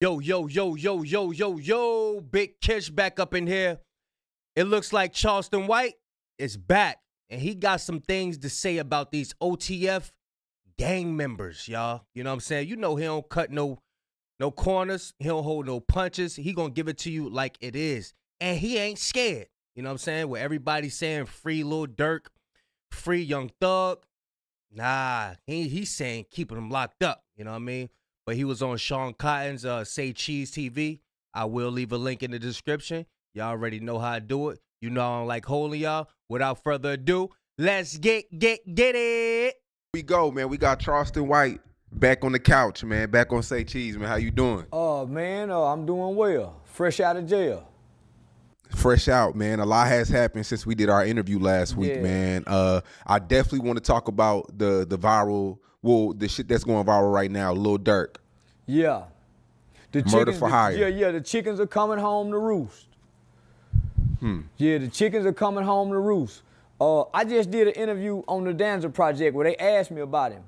Yo, yo, yo, yo, yo, yo, yo, Big Kish back up in here. It looks like Charleston White is back, and he got some things to say about these OTF gang members, y'all. You know what I'm saying? You know he don't cut no corners. He don't hold no punches. He gonna give it to you like it is. And he ain't scared. You know what I'm saying? Where everybody's saying free Lil Durk, free Young Thug. Nah, he's saying keeping them locked up. You know what I mean? But he was on Sean Cotton's Say Cheese TV. I will leave a link in the description. Y'all already know how I do it. You know I don't like holding y'all. Without further ado, let's get it. We go, man. We got Charleston White back on the couch, man. Back on Say Cheese, man. How you doing? Man, I'm doing well. Fresh out of jail. Fresh out, man. A lot has happened since we did our interview last week, man. I definitely want to talk about the viral, the shit that's going viral right now, Lil Durk. Yeah. The Murder for hire. Yeah, the chickens are coming home to roost. Yeah, the chickens are coming home to roost. I just did an interview on the Danza Project where they asked me about him.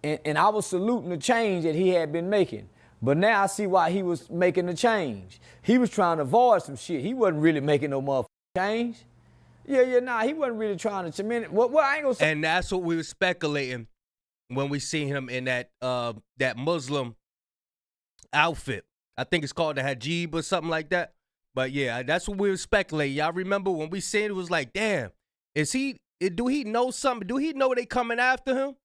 And I was saluting the change that he had been making. But now I see why he was making the change. He was trying to avoid some shit. He wasn't really making no motherfucking change. Nah, he wasn't really trying to, I ain't gonna say. And that's what we were speculating when we seen him in that Muslim outfit. I think it's called the hijab or something like that. But yeah, that's what we were speculating. Y'all remember when we seen it was like, damn, do he know something? Do he know they coming after him?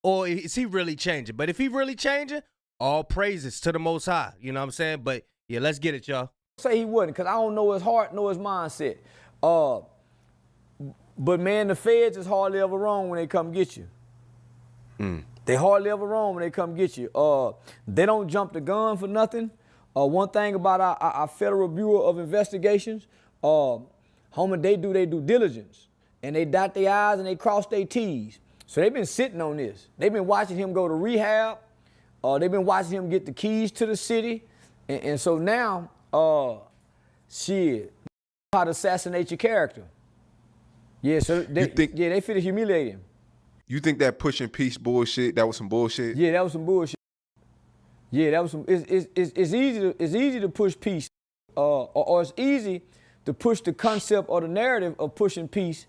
Or is he really changing? But if he really changing, all praises to the Most High. You know what I'm saying? But yeah, let's get it, y'all. Say he wouldn't, because I don't know his heart, know his mindset. But man, the feds is hardly ever wrong when they come get you. They hardly ever wrong when they come get you. They don't jump the gun for nothing. One thing about our Federal Bureau of Investigations, homie, they do their due diligence. And they dot their I's and they cross their T's. So they've been sitting on this. They've been watching him go to rehab. They've been watching him get the keys to the city. And so now, how to assassinate your character. Yeah, so they finna humiliate him. You think that pushing peace bullshit, that was some bullshit? Yeah, that was some bullshit. Yeah, that was some, it's easy to push peace, or it's easy to push the concept or the narrative of pushing peace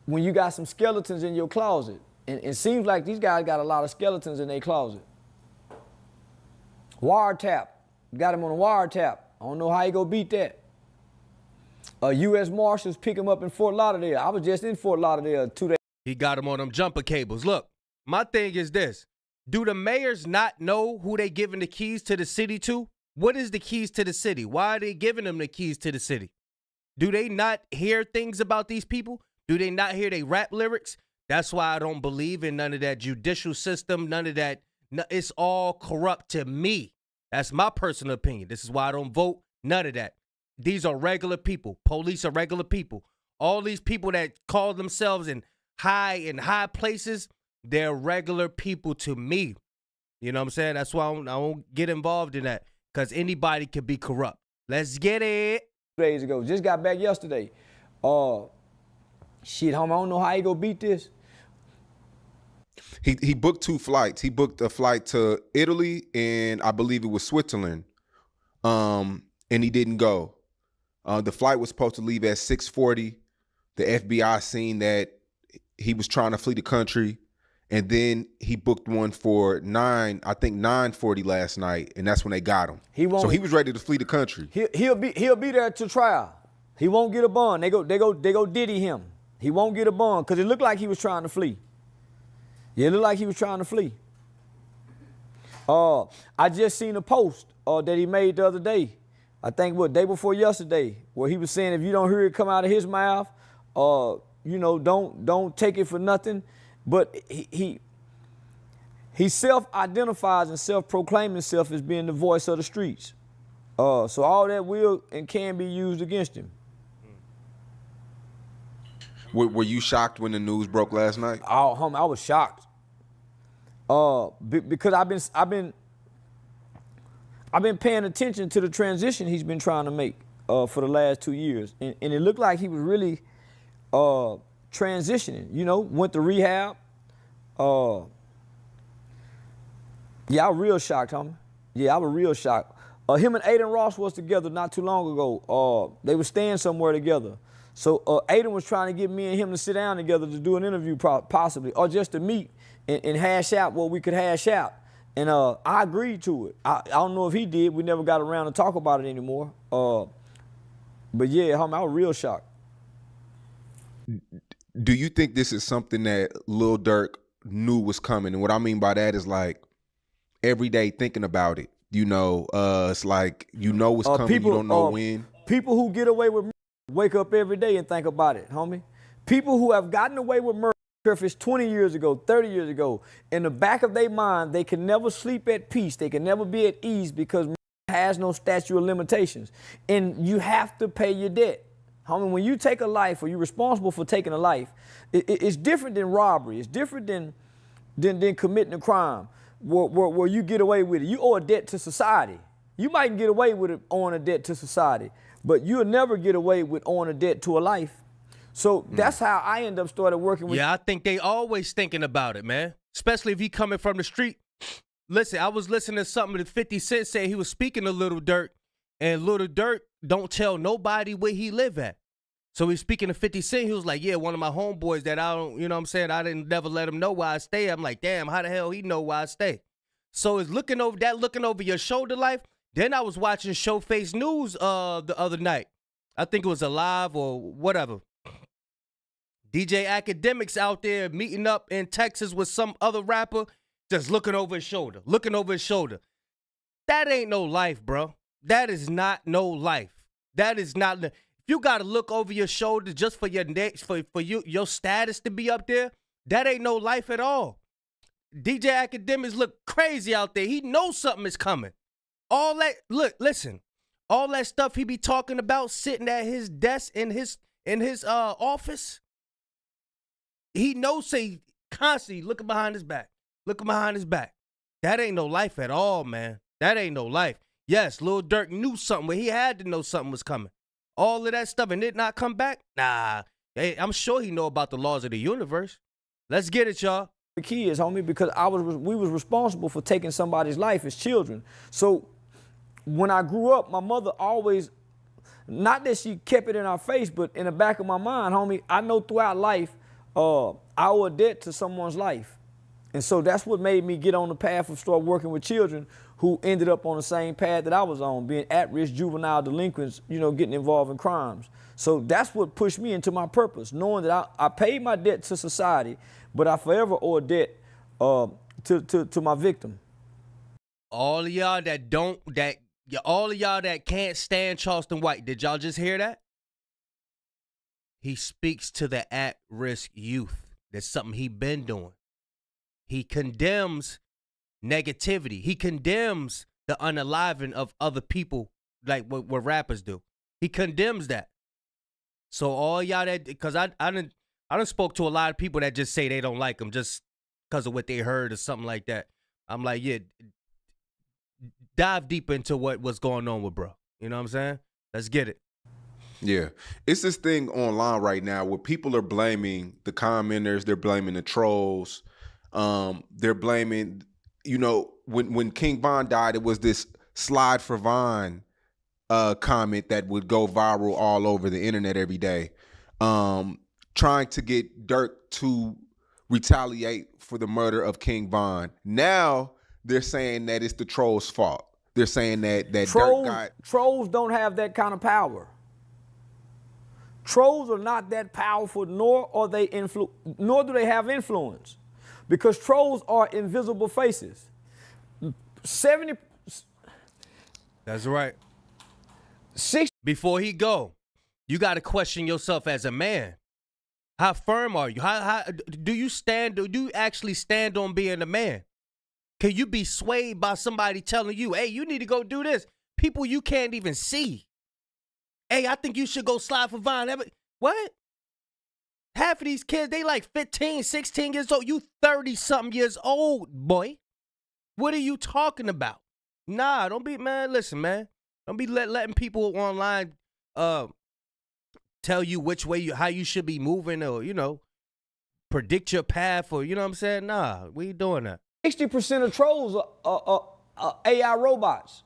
when you got some skeletons in your closet. And it seems like these guys got a lot of skeletons in their closet. Wiretap, got him on a wiretap. I don't know how he gonna beat that. U.S. Marshals pick him up in Fort Lauderdale. I was just in Fort Lauderdale 2 days. He got him on them jumper cables. Look, my thing is this. Do the mayors not know who they giving the keys to the city to? What is the keys to the city? Why are they giving them the keys to the city? Do they not hear things about these people? Do they not hear they rap lyrics? That's why I don't believe in none of that judicial system, none of that. It's all corrupt to me. That's my personal opinion. This is why I don't vote. None of that. These are regular people. Police are regular people. All these people that call themselves in high places, they're regular people to me. You know what I'm saying? That's why I don't get involved in that, because anybody can be corrupt. Let's get it. 2 days ago. Just got back yesterday. Shit, homie, I don't know how he gonna beat this. He booked 2 flights. He booked a flight to Italy and I believe it was Switzerland. And he didn't go. The flight was supposed to leave at 6:40. The FBI seen that he was trying to flee the country. And then he booked one for 9:40 last night, and that's when they got him. So he was ready to flee the country. He'll be there to trial. He won't get a bond. They go diddy him. He won't get a bond because it looked like he was trying to flee. Yeah, it looked like he was trying to flee. I just seen a post that he made the other day. I think day before yesterday, where he was saying if you don't hear it come out of his mouth, don't take it for nothing. But he self-identifies and self-proclaims himself as being the voice of the streets. So all that will and can be used against him. Were you shocked when the news broke last night? Oh, homie, I was shocked. Because I've been paying attention to the transition he's been trying to make for the last 2 years, and it looked like he was really transitioning. You know, went to rehab. Yeah, I was real shocked, homie. Yeah, I was real shocked. Him and Aiden Ross was together not too long ago. They were staying somewhere together. So Aiden was trying to get me and him to sit down together to do an interview possibly, or just to meet and hash out what we could hash out. And I agreed to it. I don't know if he did. We never got around to talk about it anymore. But yeah, homie, I was real shocked. Do you think this is something that Lil Durk knew was coming? And what I mean by that is like every day thinking about it. You know, it's like you know what's coming, you don't know when. People who get away with murder wake up every day and think about it, homie. People who have gotten away with murder, if it's 20 years ago, 30 years ago, in the back of their mind, they can never sleep at peace. They can never be at ease because murder has no statute of limitations. And you have to pay your debt. Homie, when you take a life or you're responsible for taking a life, it's different than robbery. It's different than committing a crime where you get away with it. You owe a debt to society. You might get away with it owing a debt to society, but you'll never get away with owing a debt to a life. So that's how I end up started working with. Yeah, I think they always thinking about it, man. Especially if he coming from the street. Listen, I was listening to something that 50 Cent said. He was speaking to Lil Durk, and Lil Durk don't tell nobody where he live at. So he's speaking to 50 Cent. He was like, yeah, one of my homeboys that I don't, you know what I'm saying, I didn't never let him know where I stay. I'm like, damn, how the hell he know where I stay? So it's looking over your shoulder life. Then I was watching Showface News the other night. I think it was Alive or whatever. DJ Academics out there meeting up in Texas with some other rapper, just looking over his shoulder, That ain't no life, bro. That is not no life. That is not. If you got to look over your shoulder just for your next, for your status to be up there, that ain't no life at all. DJ Academics look crazy out there. He knows something is coming. All that, listen, all that stuff he be talking about sitting at his desk in his office, he knows, say, constantly looking behind his back. That ain't no life at all, man. That ain't no life. Yes, Lil Durk knew something, but he had to know something was coming. All of that stuff and it not come back? Nah. Hey, I'm sure he know about the laws of the universe. Let's get it, y'all. The key is, homie, because we was responsible for taking somebody's life as children. So when I grew up, my mother always, not that she kept it in our face, but in the back of my mind, homie, I know throughout life, I owe a debt to someone's life. And so that's what made me get on the path of start working with children who ended up on the same path that I was on, being at-risk juvenile delinquents, you know, getting involved in crimes. So that's what pushed me into my purpose, knowing that I paid my debt to society, but I forever owe a debt to my victim. All of y'all that can't stand Charleston White, did y'all just hear that? He speaks to the at-risk youth. That's something he been doing. He condemns negativity. He condemns the unaliving of other people, like what rappers do. He condemns that. So all y'all that, because I done spoke to a lot of people that just say they don't like him just because of what they heard or something like that. I'm like, yeah, dive deep into what's going on with bro. You know what I'm saying? Let's get it. Yeah. It's this thing online right now where people are blaming the commenters, they're blaming the trolls, they're blaming, you know, when King Von died, it was this slide for Von comment that would go viral all over the internet every day, trying to get Durk to retaliate for the murder of King Von. Now they're saying that it's the trolls' fault. They're saying that trolls don't have that kind of power. Trolls are not that powerful, nor do they have influence, because trolls are invisible faces. 70. That's right. 60. Before he go, you got to question yourself as a man. How firm are you? How do you stand? Do you actually stand on being a man? Can you be swayed by somebody telling you, hey, you need to go do this? People you can't even see. Hey, I think you should go slide for Vine. What? Half of these kids, they like 15, 16 years old. You 30-something years old, boy. What are you talking about? Nah, don't be, man, listen, man. Don't be letting people online tell you which way how you should be moving, or, you know, predict your path, or, you know what I'm saying? Nah, we ain't doing that. 60% of trolls are AI robots.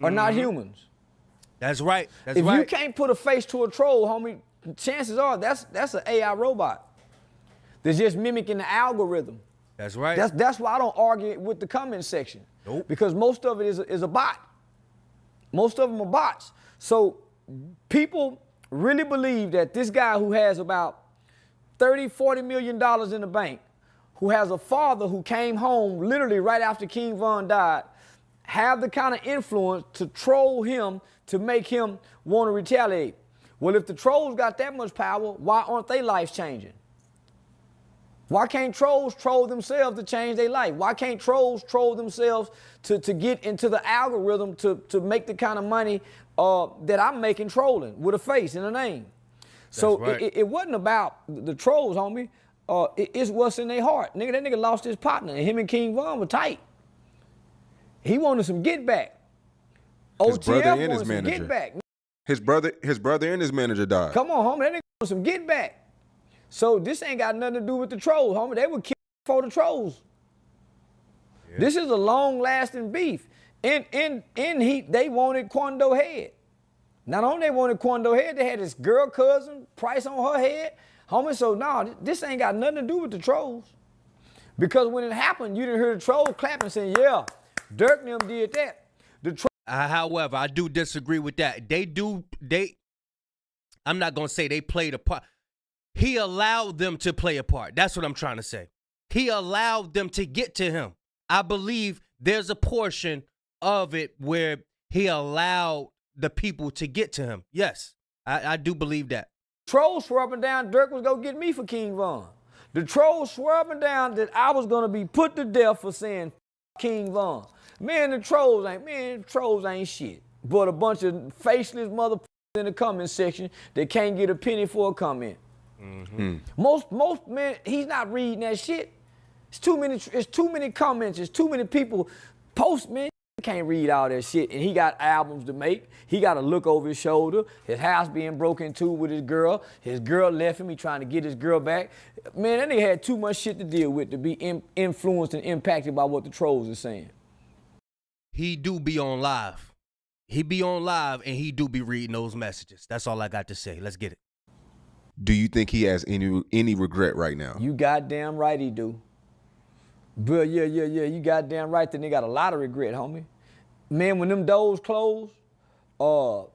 are not humans. That's right. That's If right. you can't put a face to a troll, homie, chances are that's an AI robot. They're just mimicking the algorithm. That's right. That's why I don't argue with the comment section. Nope. Because most of it is a bot. Most of them are bots. So people really believe that this guy who has about $30-40 million in the bank, who has a father who came home literally right after King Von died, have the kind of influence to troll him to make him want to retaliate. Well, if the trolls got that much power, why aren't they life changing? Why can't trolls troll themselves to change their life? Why can't trolls troll themselves to get into the algorithm to make the kind of money that I'm making trolling with a face and a name? So right. it wasn't about the trolls, homie. It's what's in their heart. Nigga, that nigga lost his partner, and him and King Von were tight. He wanted some get back. His OTF brother and his wanted some manager. get back. His brother and his manager died. Come on, homie, that nigga wanted some get back. So this ain't got nothing to do with the trolls, homie. They would kill for the trolls. Yeah. This is a long-lasting beef. In Heat, they wanted Quando head. Not only they wanted Quando head, they had this girl cousin, Price on her head. Homie, so nah, this ain't got nothing to do with the trolls. Because when it happened, you didn't hear the troll clapping saying, yeah, Durk and them did that. However, I do disagree with that. I'm not going to say they played a part. He allowed them to play a part. That's what I'm trying to say. He allowed them to get to him. I believe there's a portion of it where he allowed the people to get to him. Yes, I do believe that. Trolls swore up and down Durk was going to get me for King Von. The trolls swore up and down that I was going to be put to death for saying King Von. The trolls ain't shit. But a bunch of faceless motherfuckers in the comment section that can't get a penny for a comment. Mm-hmm. Most men, he's not reading that shit. It's too many comments, it's too many people post, man. He can't read all that shit. And he got albums to make. He got to look over his shoulder. His house being broken into with his girl. His girl left him. He trying to get his girl back. Man, that nigga had too much shit to deal with to be influenced and impacted by what the trolls are saying. He do be on live. He be on live and he do be reading those messages. That's all I got to say. Let's get it. Do you think he has any regret right now? You goddamn right he do. But yeah, you goddamn right that they got a lot of regret, homie. Man, when them doors close, the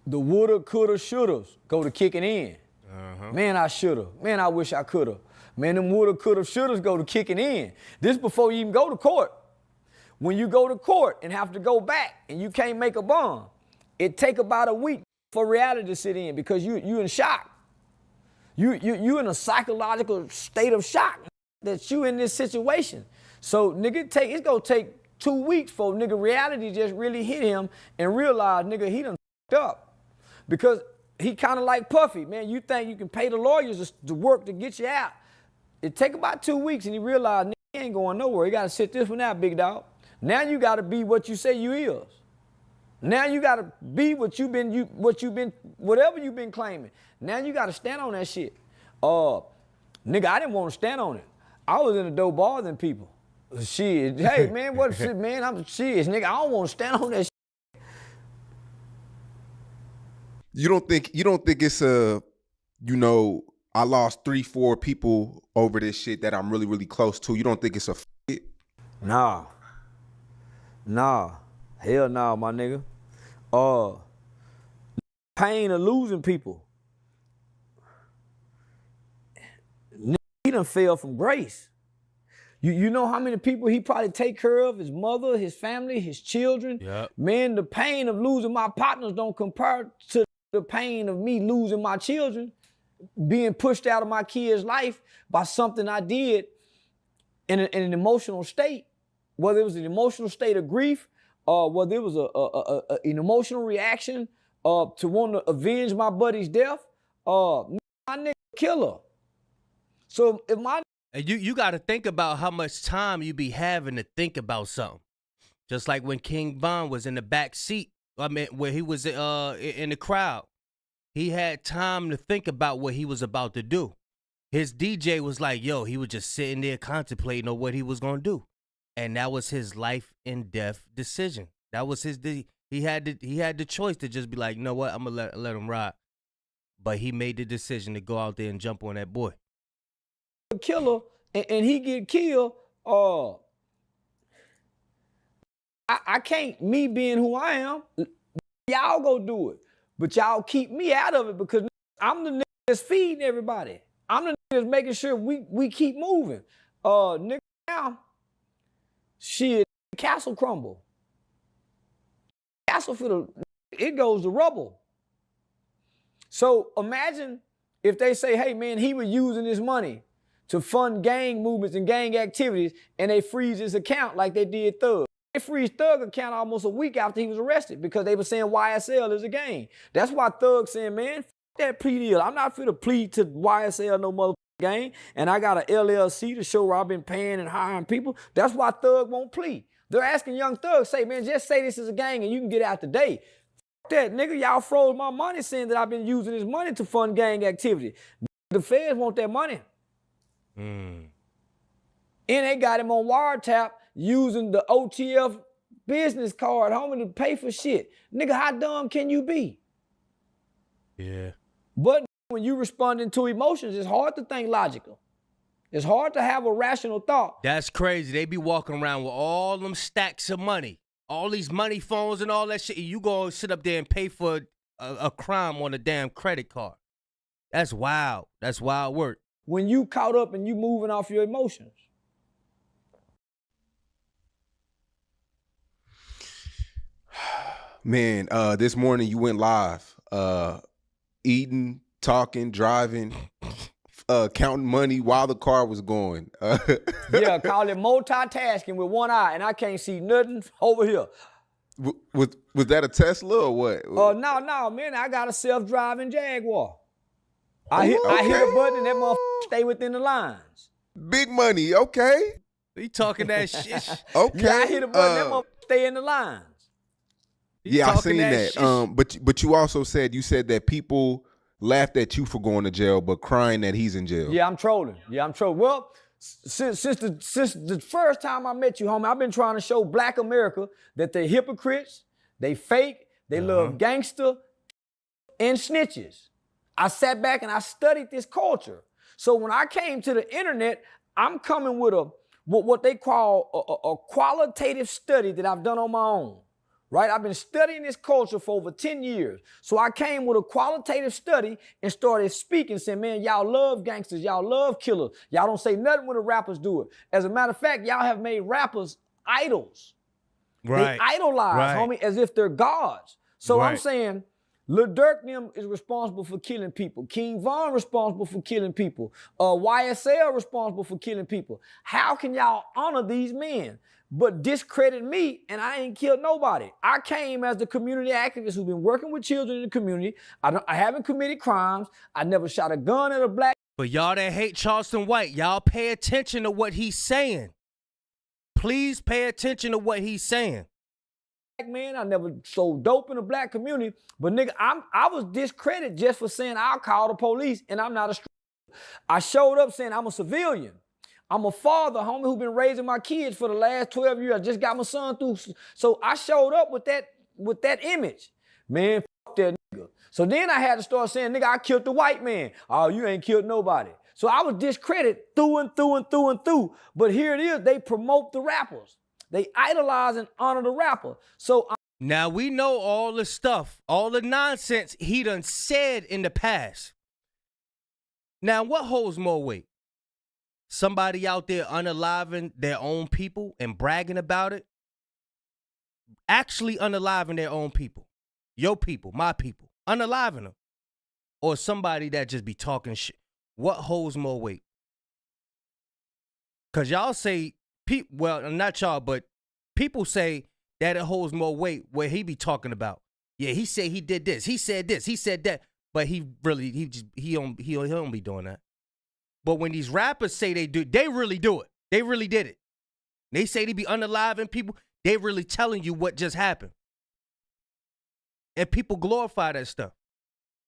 woulda, coulda, shouldas go to kicking in. Uh-huh. Man, I shoulda. Man, I wish I coulda. Man, them woulda, coulda, shouldas go to kicking in. This before you even go to court. When you go to court and have to go back and you can't make a bond, it take about a week for reality to sit in because you in shock. You in a psychological state of shock that you in this situation. So nigga, it's gonna take 2 weeks for nigga reality just really hit him and realize nigga he done f***ed up. Because he kind of like Puffy, man. You think you can pay the lawyers to work to get you out. It take about 2 weeks and he realized nigga he ain't going nowhere. He gotta sit this one out, big dog. Now you gotta be what you say you is. Now you gotta be whatever you've been claiming. Now you gotta stand on that shit. Nigga, I didn't want to stand on it. I was in a dope bar than people. Shit, hey man, what shit, man? I'm serious, nigga. I don't want to stand on that shit. You don't think it's I lost 3-4 people over this shit that I'm really, really close to. You don't think it's a fit? Nah. Hell nah, my nigga. Pain of losing people. He done fell from grace. You know how many people he probably take care of? His mother, his family, his children. Yep. Man, the pain of losing my partners don't compare to the pain of me losing my children, being pushed out of my kid's life by something I did in an emotional state, whether it was an emotional state of grief or whether it was an emotional reaction to want to avenge my buddy's death. My nigga killer. So if my you got to think about how much time you be having to think about something. Just like when King Von was in the back seat, where he was in the crowd, he had time to think about what he was about to do. His DJ was like, yo, he was just sitting there contemplating on what he was going to do. And that was his life and death decision. That was his. He had the choice to just be like, you know what, I'm gonna let him ride. But he made the decision to go out there and jump on that boy. Killer, and he get killed. I can't. Me being who I am, y'all go do it. But y'all keep me out of it because I'm the nigga that's feeding everybody. I'm the nigga that's making sure we keep moving. Nigga, now, shit, castle crumble. Castle it goes to rubble. So imagine if they say, hey man, he was using his money to fund gang movements and gang activities, and they freeze his account like they did Thug. They freeze Thug account almost a week after he was arrested because they were saying YSL is a gang. That's why Thug saying, man, that plea deal. I'm not finna plead to YSL no motherfucking gang, and I got an LLC to show where I've been paying and hiring people. That's why Thug won't plead. They're asking young Thug, say, man, just say this is a gang and you can get out today. That nigga, y'all froze my money saying that I've been using this money to fund gang activity. The feds want that money. And they got him on wiretap using the OTF business card, homie, to pay for shit. Nigga, how dumb can you be? Yeah. But when you responding to emotions, it's hard to think logical. It's hard to have a rational thought. That's crazy. They be walking around with all them stacks of money, all these money phones and all that shit. And you go sit up there and pay for a crime on a damn credit card. That's wild. That's wild work. When you caught up and you moving off your emotions. Man, this morning you went live, eating, talking, driving, counting money while the car was going. Yeah, call it multitasking with one eye, and I can't see nothing over here. Was that a Tesla or what? No, man, I got a self-driving Jaguar. I hit a button and that motherfucker stay within the lines. Big money, okay. He talking that shit. Okay. Yeah, I hit a button, that motherfucker stay in the lines. Yeah, I seen that. But you also said that people laughed at you for going to jail, but crying that he's in jail. Yeah, I'm trolling. Well, since the first time I met you, homie, I've been trying to show Black America that they're hypocrites, they fake, they love gangster and snitches. I sat back and I studied this culture. So when I came to the internet, I'm coming with what they call a qualitative study that I've done on my own. Right? I've been studying this culture for over 10 years. So I came with a qualitative study and started speaking, saying, man, y'all love gangsters, y'all love killers. Y'all don't say nothing when the rappers do it. As a matter of fact, y'all have made rappers idols. Right. They idolize, homie, as if they're gods. So I'm saying, Lil Durk them is responsible for killing people. King Von responsible for killing people. YSL responsible for killing people. How can y'all honor these men but discredit me and I ain't killed nobody? I came as the community activist who's been working with children in the community. I haven't committed crimes. I never shot a gun at a black. But y'all that hate Charleston White, y'all pay attention to what he's saying. Please pay attention to what he's saying. Man, I never sold dope in the black community, but nigga, I was discredited just for saying I'll call the police and I'm not a I showed up saying I'm a civilian. I'm a father, homie, who's been raising my kids for the last 12 years. I just got my son through. So I showed up with that image. Man, fuck that nigga. So then I had to start saying, nigga, I killed the white man. Oh, you ain't killed nobody. So I was discredited through and through and through and through. But here it is, they promote the rappers. They idolize and honor the rapper. So now we know all the stuff, all the nonsense he done said in the past. Now what holds more weight? Somebody out there unaliving their own people and bragging about it? Actually unaliving their own people. Your people, my people. Unaliving them. Or somebody that just be talking shit. What holds more weight? Because y'all say, well, not y'all, but people say that it holds more weight where he be talking about. Yeah, he said he did this. He said this. He said that. But he don't be doing that. But when these rappers say they do, they really do it. They really did it. They say they be unaliving people. They really telling you what just happened. And people glorify that stuff.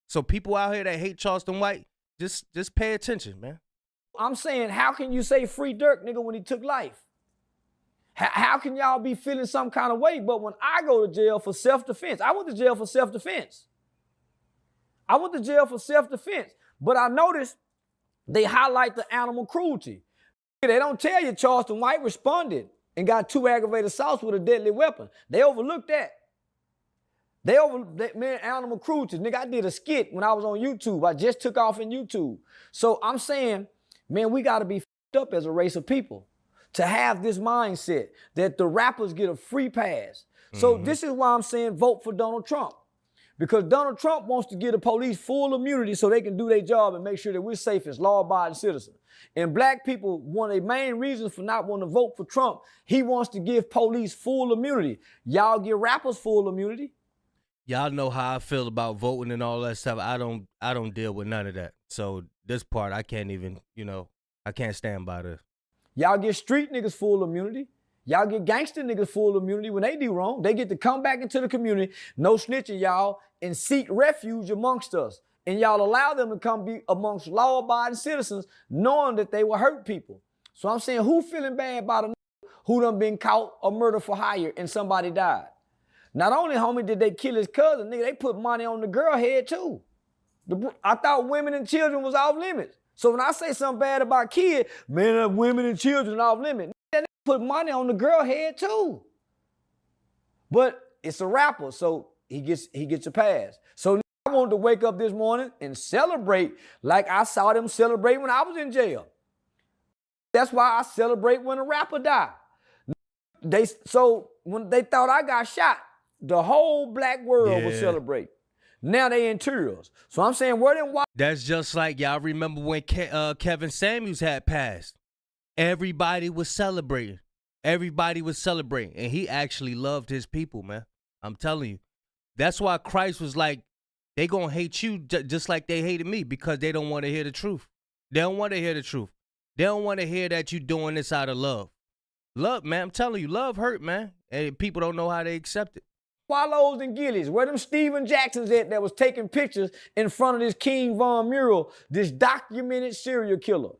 So people out here that hate Charleston White, just pay attention, man. I'm saying, how can you say free Durk, nigga, when he took life? How can y'all be feeling some kind of way? But when I go to jail for self-defense, I went to jail for self-defense. I went to jail for self-defense. But I noticed they highlight the animal cruelty. They don't tell you Charleston White responded and got 2 aggravated assaults with a deadly weapon. They overlooked that. Man, animal cruelty. Nigga, I did a skit when I was on YouTube. I just took off in YouTube. So I'm saying, man, we got to be f***ed up as a race of people to have this mindset that the rappers get a free pass. So this is why I'm saying vote for Donald Trump. Because Donald Trump wants to give the police full immunity so they can do their job and make sure that we're safe as law-abiding citizens. And black people, one of the main reasons for not wanting to vote for Trump, he wants to give police full immunity. Y'all give rappers full immunity. Y'all know how I feel about voting and all that stuff. I don't deal with none of that. So this part, I can't even, I can't stand by this. Y'all give street niggas full immunity. Y'all get gangster niggas full immunity when they do wrong. They get to come back into the community, no snitching y'all, and seek refuge amongst us. And y'all allow them to come be amongst law-abiding citizens knowing that they will hurt people. So I'm saying, who feeling bad about a nigga who done been caught a murder for hire and somebody died? Not only, homie, did they kill his cousin, nigga, they put money on the girl head too. I thought women and children was off limits. So when I say something bad about kids, man, women and children off limits. They put money on the girl head too. But it's a rapper, so he gets a pass. So I wanted to wake up this morning and celebrate like I saw them celebrate when I was in jail. That's why I celebrate when a rapper died. So when they thought I got shot, the whole black world was celebrating. Now they in tears. So I'm saying, where them white? That's just like, y'all remember when Kevin Samuels had passed. Everybody was celebrating. Everybody was celebrating. And he actually loved his people, man. I'm telling you. That's why Christ was like, they gonna hate you just like they hated me, because they don't want to hear the truth. They don't want to hear the truth. They don't want to hear that you doing this out of love. Love, man, I'm telling you, love hurt, man. And people don't know how they accept it. Wallows and Gillies, where them Stephen Jacksons at that was taking pictures in front of this King Von mural, this documented serial killer.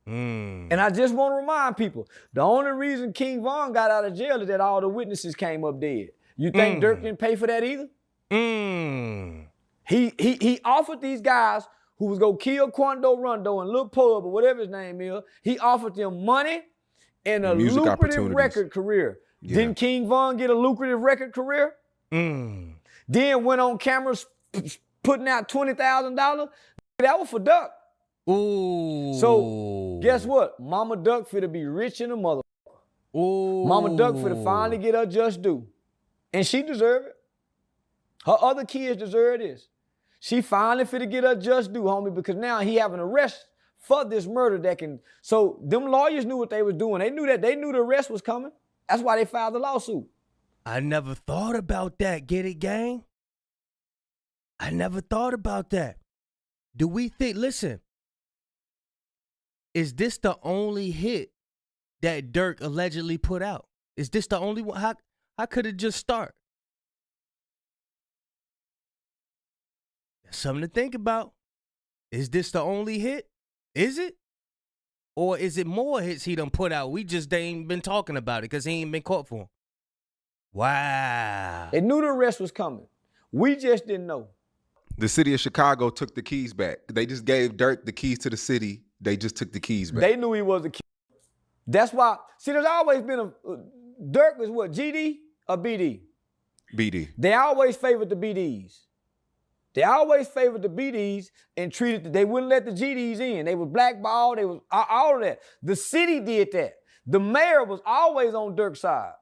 And I just want to remind people, the only reason King Von got out of jail is that all the witnesses came up dead. You think Durk didn't pay for that either? He offered these guys who was going to kill Quando Rondo and Lil Pub or whatever his name is, he offered them money and a lucrative record career. Yeah. Didn't King Von get a lucrative record career? Then went on cameras putting out $20,000. That was for Duck. Ooh. So guess what? Mama Duck finna be rich in a mother. Ooh. Mama Duck finna finally get her just due. And she deserve it. Her other kids deserve this. She finally finna get her just due, homie, because now he have an arrest for this murder that can. So them lawyers knew what they was doing. They knew the arrest was coming. That's why they filed the lawsuit. I never thought about that. Get it, gang? I never thought about that. Do we think, listen, is this the only hit that Durk allegedly put out? Is this the only one? How could it just start? That's something to think about. Is this the only hit? Is it? Or is it more hits he done put out? We just ain't been talking about it because he ain't been caught for him. Wow. They knew the arrest was coming. We just didn't know. The city of Chicago took the keys back. They just gave Durk the keys to the city. They just took the keys back. They knew he was the key. That's why, see, there's always been Durk was what, GD or BD? BD. They always favored the BDs. They always favored the BDs and they wouldn't let the GDs in. They was blackballed, they was all of that. The city did that. The mayor was always on Durk's side.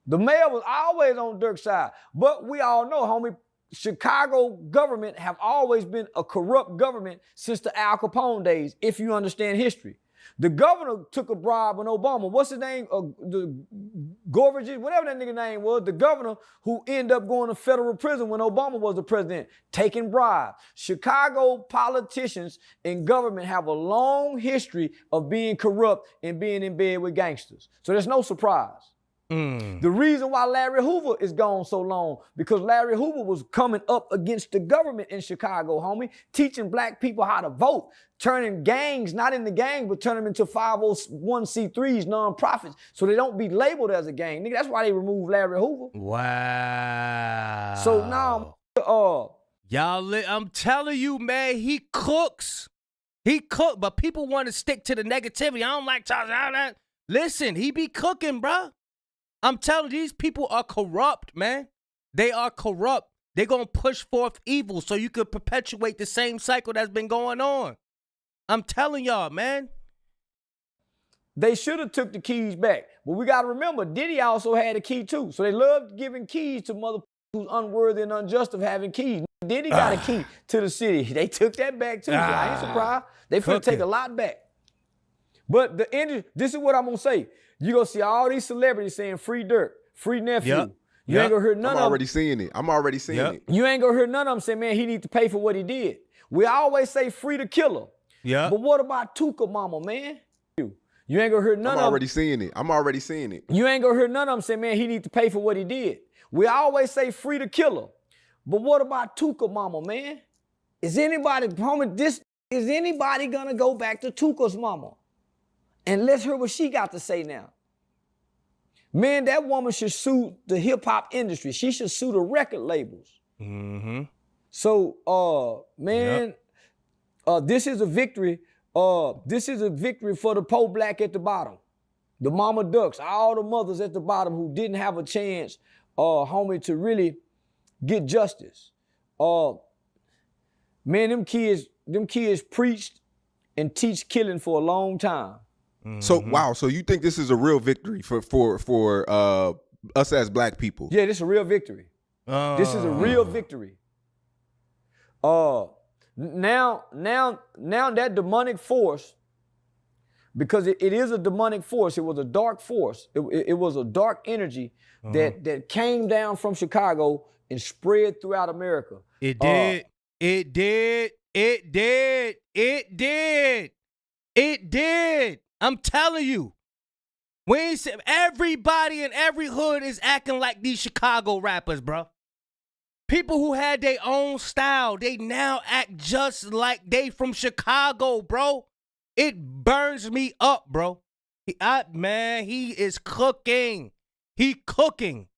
The mayor was always on Durk's side. But we all know, homie, Chicago government have always been a corrupt government since the Al Capone days, if you understand history. The governor took a bribe when Obama, what's his name? The Gorvage, whatever that nigga name was, the governor who ended up going to federal prison when Obama was the president, taking bribes. Chicago politicians and government have a long history of being corrupt and being in bed with gangsters. So there's no surprise. The reason why Larry Hoover is gone so long, because Larry Hoover was coming up against the government in Chicago, homie, teaching black people how to vote, turning gangs, not in the gang, but turning them into 501c3s, nonprofits, so they don't be labeled as a gang. Nigga, that's why they removed Larry Hoover. Wow. So now, I'm telling you, man, he cooks. He cook, but people want to stick to the negativity. I don't like Charles. Listen, he be cooking, bruh. I'm telling you, these people are corrupt, man. They are corrupt. They're going to push forth evil so you could perpetuate the same cycle that's been going on. I'm telling y'all, man. They should have took the keys back. But we got to remember, Diddy also had a key too. So they loved giving keys to motherfuckers who's unworthy and unjust of having keys. Diddy got a key to the city. They took that back too. So I ain't surprised. They finna take a lot back. But this is what I'm going to say. You gonna see all these celebrities saying free Durk, free nephew. Yep. You ain't gonna hear none of them. I'm already seeing it. I'm already seeing it. You ain't gonna hear none of them say, man, he need to pay for what he did. We always say free the killer. Yeah. But what about Tuka mama, man? You ain't gonna hear none of them. I'm already seeing it. I'm already seeing it. You ain't gonna hear none of them say, man, he need to pay for what he did. We always say free the killer. But what about Tuka mama, man? Is anybody gonna go back to Tuka's mama? And let's hear what she got to say now. Man, that woman should sue the hip-hop industry. She should sue the record labels. Mm-hmm. So, man, this is a victory. This is a victory for the poor black at the bottom. The mama ducks, all the mothers at the bottom who didn't have a chance, homie, to really get justice. Man, them kids preached and teach killing for a long time. So wow, so you think this is a real victory for us as black people? Yeah, this is a real victory. This is a real victory. Now that demonic force, because it is a demonic force, it was a dark force. It was a dark energy that came down from Chicago and spread throughout America. It did. It did. It did. It did. It did. I'm telling you, everybody in every hood is acting like these Chicago rappers, bro. People who had their own style, they now act just like they from Chicago, bro. It burns me up, bro. He is cooking. He cooking.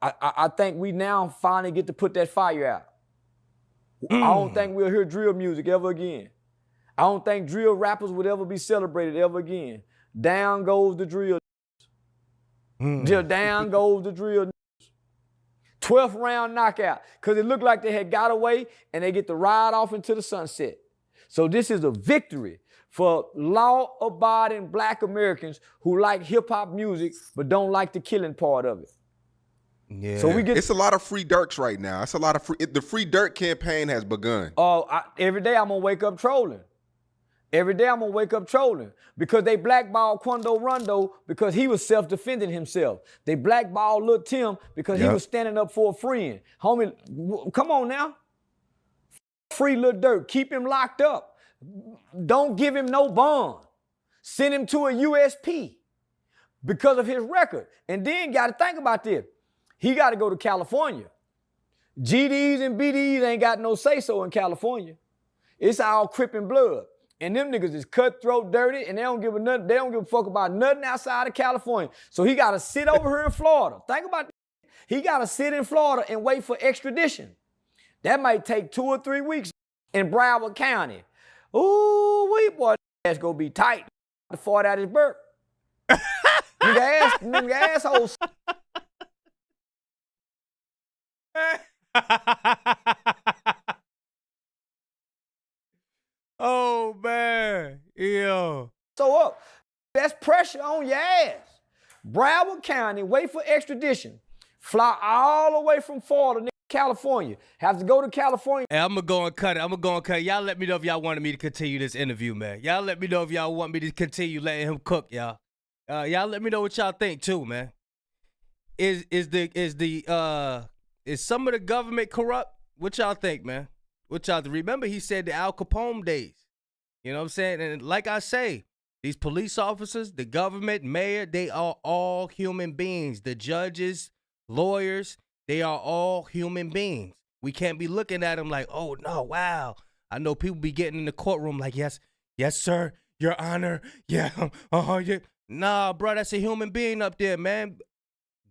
I think we now finally get to put that fire out. I don't think we'll hear drill music ever again. I don't think drill rappers would ever be celebrated ever again. Down goes the drill. Down goes the drill. 12th round knockout. Because it looked like they had got away and they get to ride off into the sunset. So this is a victory for law-abiding black Americans who like hip-hop music but don't like the killing part of it. Yeah. So it's a lot of free Durks right now. It's a lot of the free Durk campaign has begun. Every day I'm gonna wake up trolling. Every day I'm gonna wake up trolling because they blackballed Quando Rondo because he was self-defending himself. They blackballed Lil Tim because he was standing up for a friend. Homie, come on now. Free Lil Durk. Keep him locked up. Don't give him no bond. Send him to a USP because of his record. And then got to think about this. He got to go to California. GDs and BDs ain't got no say-so in California. It's all Crip and blood. And them niggas is cutthroat, dirty, and they don't give a fuck about nothing outside of California. So he got to sit over here in Florida. Think about that. He got to sit in Florida and wait for extradition. That might take 2 or 3 weeks in Broward County. Ooh, boy, that's gonna be tight to fart out his burp. Nigga assholes. Oh man, yo. So that's pressure on your ass. Broward County, wait for extradition. Fly all the way from Florida, California. Have to go to California. Hey, I'm gonna go and cut it. Y'all let me know if y'all wanted me to continue this interview, man. Y'all let me know if y'all want me to continue letting him cook, y'all. Y'all let me know what y'all think too, man. Is some of the government corrupt? What y'all think, man? What y'all remember? He said the Al Capone days. You know what I'm saying? And like I say, These police officers, the government, mayor, they are all human beings. The judges, lawyers, they are all human beings. We can't be looking at them like, oh, no, wow. I know people be getting in the courtroom like, yes, sir, Your Honor. Yeah, yeah. Nah, bro, that's a human being up there, man.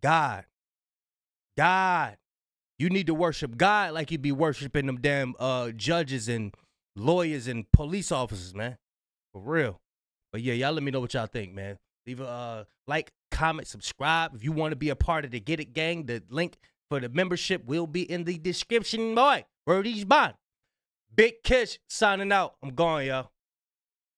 God. You need to worship God like you be worshiping them damn judges and lawyers and police officers, man. For real. But yeah, y'all let me know what y'all think, man. Leave a like, comment, subscribe. If you want to be a part of the Get It Gang, the link for the membership will be in the description, boy. Word is bond. Big Kish signing out. I'm gone, y'all.